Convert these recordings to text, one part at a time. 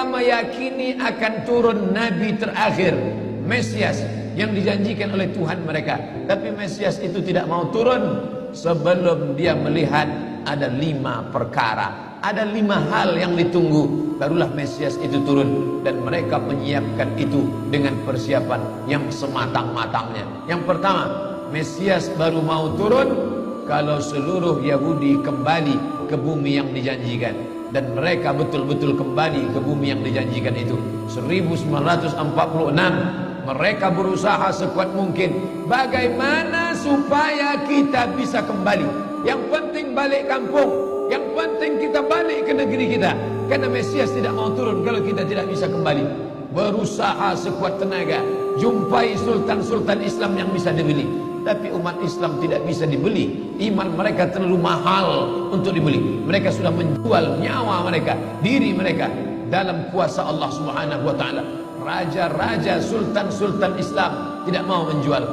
meyakini akan turun Nabi terakhir, Mesias yang dijanjikan oleh Tuhan mereka. Tapi Mesias itu tidak mau turun sebelum dia melihat ada 5 perkara, ada 5 hal yang ditunggu, barulah Mesias itu turun. Dan mereka menyiapkan itu dengan persiapan yang sematang-matangnya. Yang pertama, Mesias baru mau turun kalau seluruh Yahudi kembali ke bumi yang dijanjikan. Dan mereka betul-betul kembali ke bumi yang dijanjikan itu. 1946 mereka berusaha sekuat mungkin, bagaimana supaya kita bisa kembali. Yang penting balik kampung, yang penting kita balik ke negeri kita. Karena Mesias tidak mau turun kalau kita tidak bisa kembali. Berusaha sekuat tenaga, jumpai sultan-sultan Islam yang bisa dibeli. Tapi umat Islam tidak bisa dibeli. Iman mereka terlalu mahal untuk dibeli. Mereka sudah menjual nyawa mereka, diri mereka dalam kuasa Allah Subhanahu wa taala. Raja-raja, sultan-sultan Islam tidak mau menjual.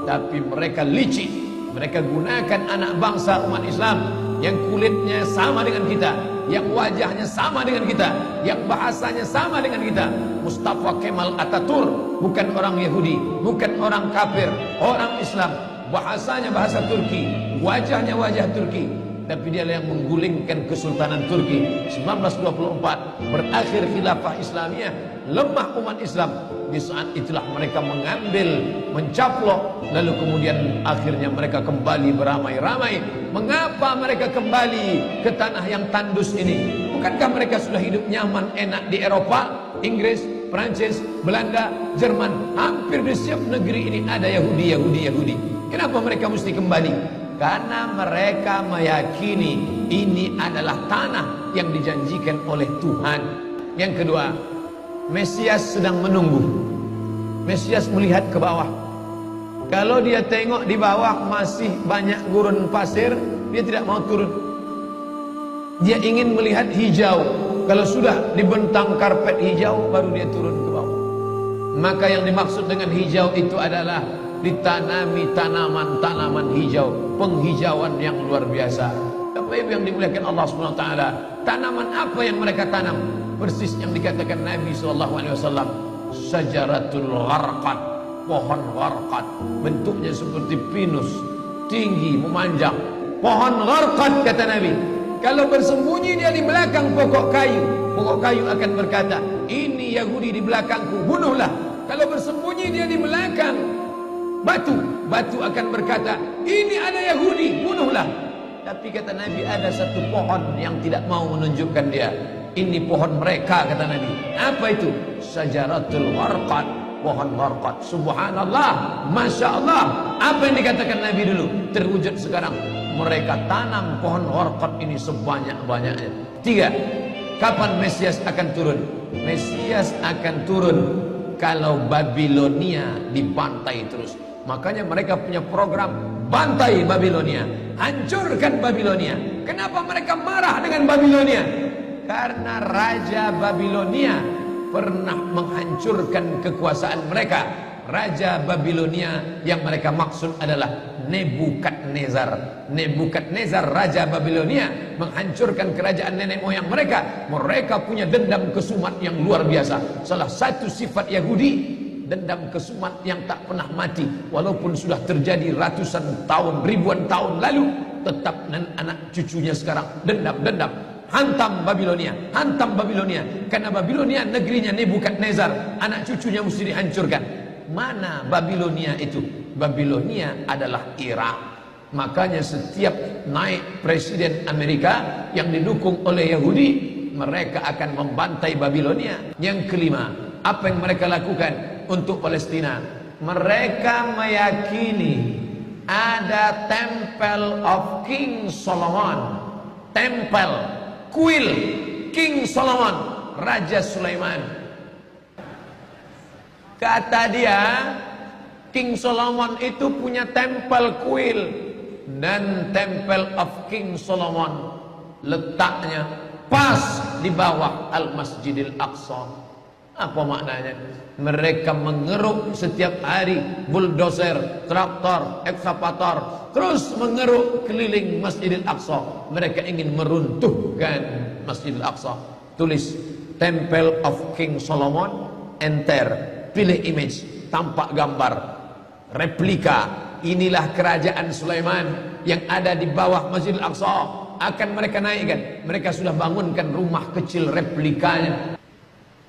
Tapi mereka licik. Mereka gunakan anak bangsa umat Islam yang kulitnya sama dengan kita, yang wajahnya sama dengan kita, yang bahasanya sama dengan kita. Mustafa Kemal Atatürk bukan orang Yahudi, bukan orang kafir, orang Islam. Bahasanya bahasa Turki, wajahnya wajah Turki, tapi dia yang menggulingkan Kesultanan Turki. 1924 berakhir khilafah Islamiyah, lemah umat Islam. Di saat itulah mereka mengambil, mencaplok, lalu kemudian akhirnya mereka kembali beramai-ramai. Mengapa mereka kembali ke tanah yang tandus ini? Bukankah mereka sudah hidup nyaman, enak di Eropa, Inggris, Prancis, Belanda, Jerman? Hampir di setiap negeri ini ada Yahudi. Kenapa mereka mesti kembali? Karena mereka meyakini ini adalah tanah yang dijanjikan oleh Tuhan. Yang kedua, Mesias sedang menunggu. Mesias melihat ke bawah. Kalau dia tengok di bawah masih banyak gurun pasir, dia tidak mau turun. Dia ingin melihat hijau. Kalau sudah dibentang karpet hijau, baru dia turun ke bawah. Maka yang dimaksud dengan hijau itu adalah ditanami tanaman-tanaman hijau, penghijauan yang luar biasa. Bapak Ibu yang dimuliakan Allah Subhanahu wa taala, tanaman apa yang mereka tanam? Persis yang dikatakan Nabi SAW, Syajaratul Gharqad, pohon gharqad, bentuknya seperti pinus, tinggi, memanjang. Pohon gharqad, kata Nabi, kalau bersembunyi dia di belakang pokok kayu akan berkata, ini Yahudi di belakangku, bunuhlah. Kalau bersembunyi dia di belakang batu akan berkata, ini ada Yahudi, bunuhlah. Tapi kata Nabi, ada satu pohon yang tidak mau menunjukkan dia. Ini pohon mereka, kata Nabi. Apa itu? Syajaratul Gharqad, pohon gharqad. Subhanallah, Masya Allah. Apa yang dikatakan Nabi dulu terwujud sekarang. Mereka tanam pohon gharqad ini sebanyak-banyaknya. 3. Kapan Mesias akan turun? Mesias akan turun kalau Babilonia dibantai terus. Makanya mereka punya program bantai Babilonia, hancurkan Babilonia. Kenapa mereka marah dengan Babilonia? Karena Raja Babilonia pernah menghancurkan kekuasaan mereka. Raja Babilonia yang mereka maksud adalah Nebukadnezar. Nebukadnezar, Raja Babilonia, menghancurkan kerajaan nenek moyang mereka. Mereka punya dendam kesumat yang luar biasa. Salah satu sifat Yahudi, dendam kesumat yang tak pernah mati. Walaupun sudah terjadi ratusan tahun, ribuan tahun lalu, tetap anak cucunya sekarang dendam. Hantam Babilonia, karena Babilonia negerinya Nebukadnezar, anak cucunya mesti dihancurkan. Mana Babilonia itu? Babilonia adalah Irak. Makanya setiap naik presiden Amerika yang didukung oleh Yahudi, mereka akan membantai Babilonia. Yang kelima, apa yang mereka lakukan untuk Palestina? Mereka meyakini ada Temple of King Solomon, tempel kuil King Solomon, Raja Sulaiman. Kata dia, King Solomon itu punya tempel kuil. Dan Temple of King Solomon letaknya pas di bawah Al-Masjidil Aqsa. Apa maknanya? Mereka mengeruk setiap hari bulldozer, traktor, ekskavator, terus mengeruk keliling Masjidil Aqsa. Mereka ingin meruntuhkan Masjidil Aqsa. Tulis Temple of King Solomon, enter, pilih image, tampak gambar, replika. Inilah kerajaan Sulaiman yang ada di bawah Masjidil Aqsa. Akan mereka naikkan. Mereka sudah bangunkan rumah kecil replikanya.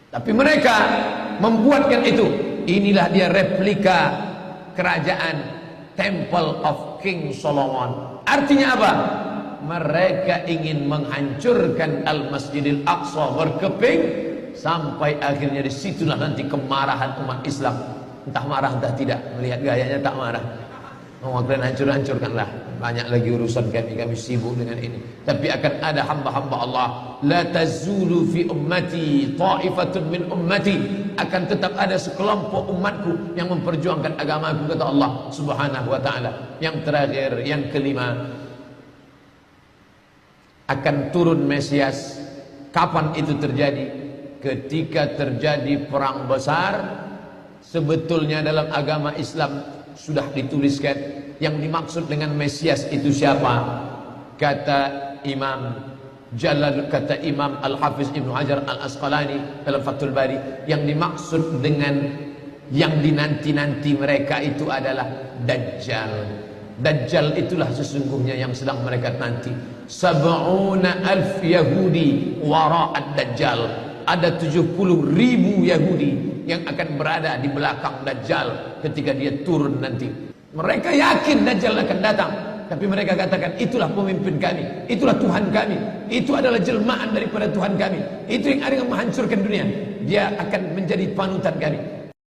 Tapi mereka membuatkan itu. Inilah dia replika kerajaan Temple of King Solomon. Artinya apa? Mereka ingin menghancurkan Al-Masjidil Aqsa berkeping, sampai akhirnya disitulah nanti kemarahan umat Islam. Entah marah entah tidak. Melihat gayanya tak marah. Kalian hancur-hancurkanlah. Banyak lagi urusan kami sibuk dengan ini. Tapi akan ada hamba-hamba Allah. La tazulu fi ummati ta'ifatun min ummati. Akan tetap ada sekelompok umatku yang memperjuangkan agamaku, kata Allah Subhanahu wa ta'ala. Yang terakhir, yang kelima, akan turun Mesias. Kapan itu terjadi? Ketika terjadi perang besar. Sebetulnya dalam agama Islam sudah dituliskan yang dimaksud dengan Mesias itu siapa. Kata Imam Al-Hafiz Ibnu Hajar Al-Asqalani dalam Fathul Bari, yang dimaksud dengan yang dinanti-nanti mereka itu adalah Dajjal. Dajjal itulah sesungguhnya yang sedang mereka nanti. 70,000 Yahudi wara'ad Dajjal. Ada 70.000 Yahudi yang akan berada di belakang Dajjal ketika dia turun nanti. Mereka yakin Dajjal akan datang, tapi mereka katakan itulah pemimpin kami, itulah Tuhan kami, itu adalah jelmaan daripada Tuhan kami, itu yang akan menghancurkan dunia, dia akan menjadi panutan kami.